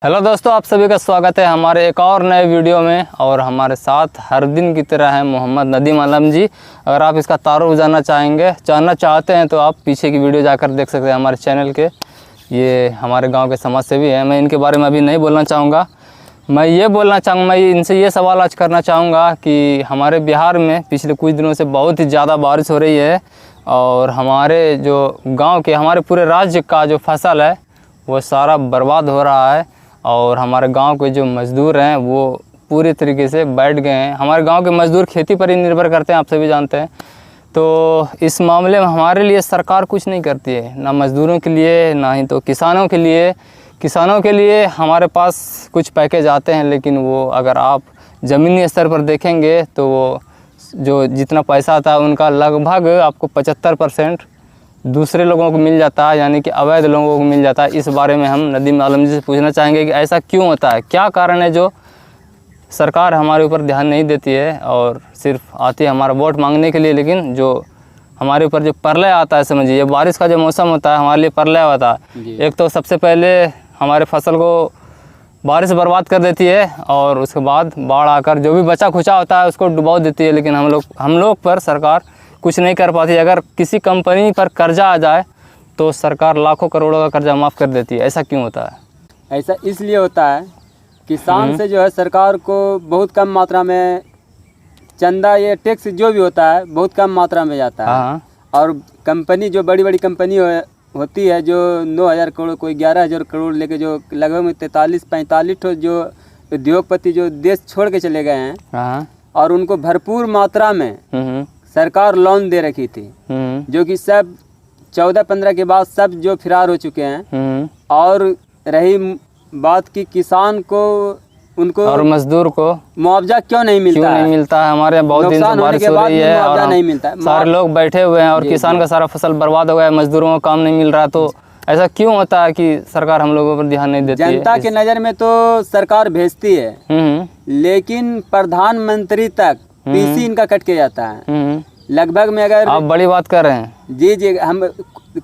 Hello दोस्तों, आप सभी का स्वागत है हमारे एक और नए वीडियो में। और हमारे साथ हर दिन की तरह है मोहम्मद नदीम आलम जी। अगर आप इसका तारुफ जानना चाहते हैं तो आप पीछे की वीडियो जाकर देख सकते हैं हमारे चैनल के। ये हमारे गांव के समाज सेवी हैं। मैं इनके बारे में अभी नहीं बोलना चाहूँगा। मैं इनसे ये सवाल आज करना चाहूँगा कि हमारे बिहार में पिछले कुछ दिनों से बहुत ही ज़्यादा बारिश हो रही है और हमारे जो गाँव के हमारे पूरे राज्य का जो फसल है वो सारा बर्बाद हो रहा है। और हमारे गांव के जो मज़दूर हैं वो पूरी तरीके से बैठ गए हैं। हमारे गांव के मज़दूर खेती पर ही निर्भर करते हैं, आप सभी जानते हैं। तो इस मामले में हमारे लिए सरकार कुछ नहीं करती है, ना मज़दूरों के लिए ना ही तो किसानों के लिए। किसानों के लिए हमारे पास कुछ पैकेज आते हैं, लेकिन वो अगर आप ज़मीनी स्तर पर देखेंगे तो वो जो जितना पैसा आता है उनका लगभग आपको 75% दूसरे लोगों को मिल जाता है, यानी कि अवैध लोगों को मिल जाता है। इस बारे में हम नदीम आलम जी से पूछना चाहेंगे कि ऐसा क्यों होता है, क्या कारण है जो सरकार हमारे ऊपर ध्यान नहीं देती है और सिर्फ आती है हमारा वोट मांगने के लिए। लेकिन जो हमारे ऊपर जो प्रलय आता है, समझिए बारिश का जो मौसम होता है हमारे लिए प्रलय होता है। एक तो सबसे पहले हमारे फसल को बारिश बर्बाद कर देती है और उसके बाद बाढ़ आकर जो भी बचा खुचा होता है उसको डुबा देती है। लेकिन हम लोग पर सरकार कुछ नहीं कर पाती। अगर किसी कंपनी पर कर्जा आ जाए तो सरकार लाखों करोड़ों का कर्जा माफ़ कर देती है। ऐसा क्यों होता है? ऐसा इसलिए होता है, किसान से जो है सरकार को बहुत कम मात्रा में चंदा, ये टैक्स जो भी होता है बहुत कम मात्रा में जाता है। हाँ। और कंपनी जो बड़ी बड़ी कंपनी होती है जो 9,000 करोड़ कोई 11,000 करोड़ लेके जो लगभग 43-45 जो उद्योगपति जो देश छोड़ के चले गए हैं, हाँ। और उनको भरपूर मात्रा में सरकार लोन दे रखी थी, जो कि सब 14-15 के बाद सब जो फरार हो चुके हैं। और रही बात कि किसान को उनको और मजदूर को मुआवजा क्यों नहीं मिलता है? हमारे यहाँ बहुत दिन से बारिश हो रही है और नहीं मिलता है। सारे लोग बैठे हुए हैं और किसान का सारा फसल बर्बाद हो गया है, मजदूरों को काम नहीं मिल रहा। तो ऐसा क्यों होता है कि सरकार हम लोगों पर ध्यान नहीं देती है? जनता की नज़र में तो सरकार भेजती है, लेकिन प्रधानमंत्री तक पीसी इनका कट के जाता है। लगभग में अगर आप बड़ी बात कर रहे हैं। जी हम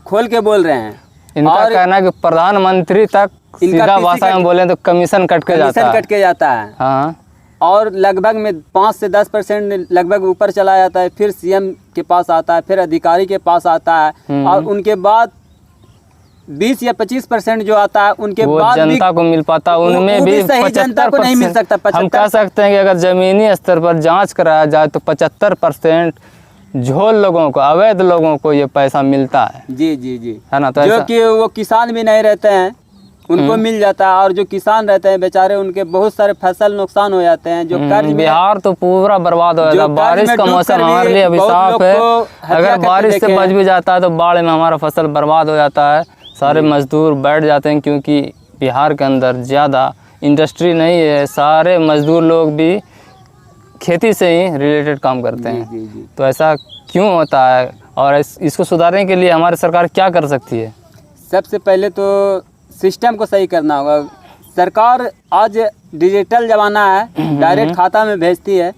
खोल के बोल रहे हैं। इनका कहना है कि प्रधानमंत्री तक सीधा भाषा में बोले तो कमीशन कट के जाता है। हाँ। और लगभग में 5 से 10% लगभग ऊपर चला जाता है, फिर सीएम के पास आता है, फिर अधिकारी के पास आता है, और उनके बाद 20 या 25% जो आता है उनके बाद जनता को मिल पाता, उनमें भी सही जनता को नहीं मिल सकता। हम कह सकते हैं कि अगर जमीनी स्तर पर जांच कराया जाए तो 75% झोल लोगों को, अवैध लोगों को ये पैसा मिलता है। जी है ना? तो जो कि वो किसान भी नहीं रहते हैं उनको मिल जाता है, और जो किसान रहते हैं बेचारे उनके बहुत सारे फसल नुकसान हो जाते हैं। जो कर्ज में बिहार तो पूरा बर्बाद हो जाता है। बारिश का मौसम हमारे लिए अभिशाप है। अगर बारिश से बच भी जाता है तो बाढ़ में हमारा फसल बर्बाद हो जाता है, सारे मजदूर बैठ जाते हैं, क्योंकि बिहार के अंदर ज़्यादा इंडस्ट्री नहीं है। सारे मजदूर लोग भी खेती से ही रिलेटेड काम करते हैं। जी। तो ऐसा क्यों होता है और इसको सुधारने के लिए हमारी सरकार क्या कर सकती है? सबसे पहले तो सिस्टम को सही करना होगा। सरकार आज डिजिटल ज़माना है, डायरेक्ट खाता में भेजती है,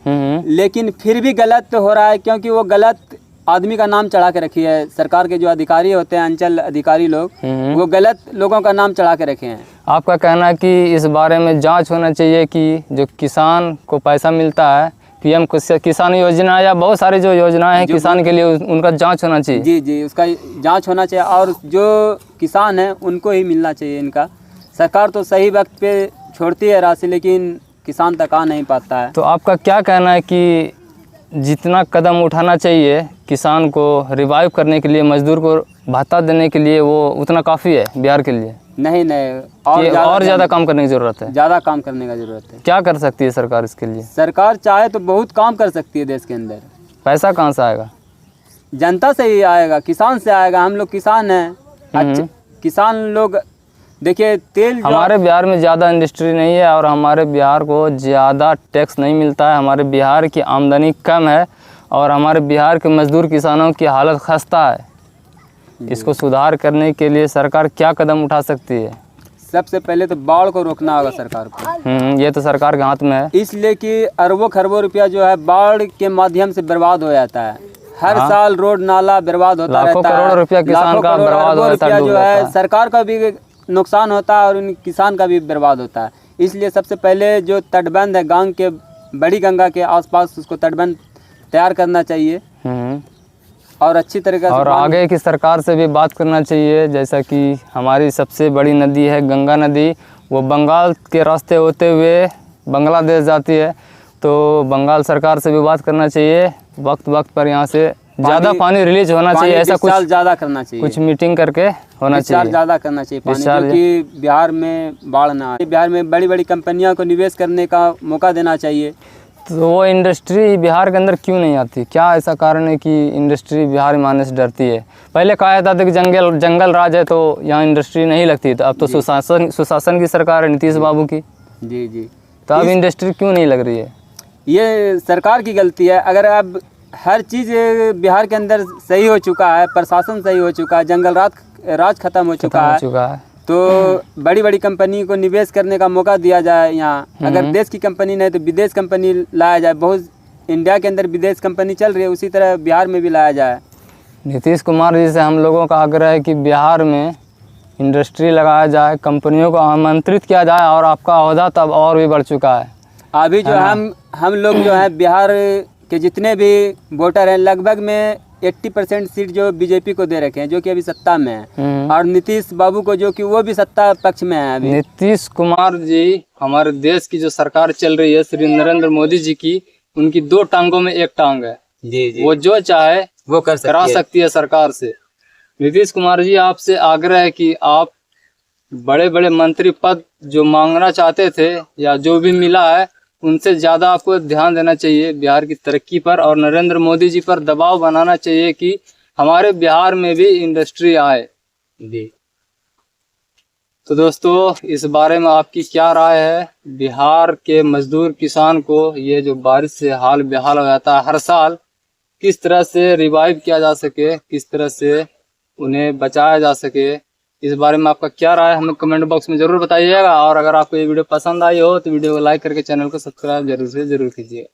लेकिन फिर भी गलत हो रहा है, क्योंकि वो गलत आदमी का नाम चढ़ा के रखी है। सरकार के जो अधिकारी होते हैं, अंचल अधिकारी लोग, वो गलत लोगों का नाम चढ़ा के रखे हैं। आपका कहना है कि इस बारे में जांच होना चाहिए कि जो किसान को पैसा मिलता है, पीएम किसान योजना या बहुत सारी जो योजनाएं हैं किसान के लिए, उनका जांच होना चाहिए। जी उसका जांच होना चाहिए, और जो किसान है उनको ही मिलना चाहिए इनका। सरकार तो सही वक्त पे छोड़ती है राशि, लेकिन किसान तक आ नहीं पाता है। तो आपका क्या कहना है कि जितना कदम उठाना चाहिए किसान को रिवाइव करने के लिए, मजदूर को भत्ता देने के लिए, वो उतना काफ़ी है बिहार के लिए? नहीं और ज़्यादा काम करने की ज़रूरत है। ज़्यादा काम करने का ज़रूरत है। क्या कर सकती है सरकार इसके लिए? सरकार चाहे तो बहुत काम कर सकती है देश के अंदर। पैसा कहाँ से आएगा? जनता से ही आएगा, किसान से आएगा। हम लोग किसान हैं। किसान लोग देखिए, तेल हमारे बिहार में ज़्यादा इंडस्ट्री नहीं है और हमारे बिहार को ज़्यादा टैक्स नहीं मिलता है। हमारे बिहार की आमदनी कम है और हमारे बिहार के मजदूर किसानों की हालत खस्ता है। इसको सुधार करने के लिए सरकार क्या कदम उठा सकती है? सबसे पहले तो बाढ़ को रोकना होगा सरकार को। ये तो सरकार के हाथ में है, इसलिए कि अरबों खरबों रुपया जो है बाढ़ के माध्यम से बर्बाद हो जाता है। हर साल रोड नाला बर्बाद होता रहता है। लाखों करोड़ रुपया किसान का बर्बाद हो जाता है। जो है सरकार का भी नुकसान होता है और उन किसान का भी बर्बाद होता है। इसलिए सबसे पहले जो तटबंध है गांव के बड़ी गंगा के आसपास उसको तटबंध तैयार करना चाहिए और अच्छी तरीके से और आगे की सरकार से भी बात करना चाहिए। जैसा कि हमारी सबसे बड़ी नदी है गंगा नदी, वो बंगाल के रास्ते होते हुए बांग्लादेश जाती है, तो बंगाल सरकार से भी बात करना चाहिए। वक्त वक्त पर यहाँ से ज़्यादा पानी रिलीज होना चाहिए, ऐसा कुछ ज़्यादा करना चाहिए, कुछ मीटिंग करके होना चाहिए, ज़्यादा करना चाहिए पानी, क्योंकि बिहार में बाढ़ ना आए। बिहार में बड़ी बड़ी कंपनियों को निवेश करने का मौका देना चाहिए। तो वो इंडस्ट्री बिहार के अंदर क्यों नहीं आती? क्या ऐसा कारण है कि इंडस्ट्री बिहार में आने से डरती है? पहले कहा जाता था कि जंगल राज है तो यहाँ इंडस्ट्री नहीं लगती, तो अब तो सुशासन की सरकार है नीतीश बाबू की। जी जी, तो अब इंडस्ट्री क्यों नहीं लग रही है? ये सरकार की गलती है। अगर अब हर चीज़ बिहार के अंदर सही हो चुका है, प्रशासन सही हो चुका है, जंगल राज खत्म हो चुका है, तो बड़ी बड़ी कंपनी को निवेश करने का मौका दिया जाए यहाँ। अगर देश की कंपनी नहीं तो विदेश कंपनी लाया जाए। बहुत इंडिया के अंदर विदेश कंपनी चल रही है, उसी तरह बिहार में भी लाया जाए। नीतीश कुमार जी से हम लोगों का आग्रह है कि बिहार में इंडस्ट्री लगाया जाए, कंपनियों को आमंत्रित किया जाए, और आपका ओहदा तब और भी बढ़ चुका है। अभी जो हम लोग जो है बिहार के जितने भी वोटर हैं, लगभग में 80% सीट जो बीजेपी को दे रखे हैं, जो कि अभी सत्ता में है, और नीतीश बाबू को जो कि वो भी सत्ता पक्ष में है। अभी नीतीश कुमार जी हमारे देश की जो सरकार चल रही है श्री नरेंद्र मोदी जी की, उनकी दो टांगों में एक टांग है। जी जी, वो जो चाहे वो करा सकती है सरकार से। नीतीश कुमार जी आपसे आग्रह है कि आप बड़े बड़े मंत्री पद जो मांगना चाहते थे या जो भी मिला है, उनसे ज़्यादा आपको ध्यान देना चाहिए बिहार की तरक्की पर, और नरेंद्र मोदी जी पर दबाव बनाना चाहिए कि हमारे बिहार में भी इंडस्ट्री आए। जी, तो दोस्तों इस बारे में आपकी क्या राय है? बिहार के मजदूर किसान को ये जो बारिश से हाल बेहाल हो जाता है हर साल, किस तरह से रिवाइव किया जा सके, किस तरह से उन्हें बचाया जा सके, इस बारे में आपका क्या राय है हमें कमेंट बॉक्स में ज़रूर बताइएगा। और अगर आपको ये वीडियो पसंद आई हो तो वीडियो को लाइक करके चैनल को सब्सक्राइब जरूर से ज़रूर कीजिए।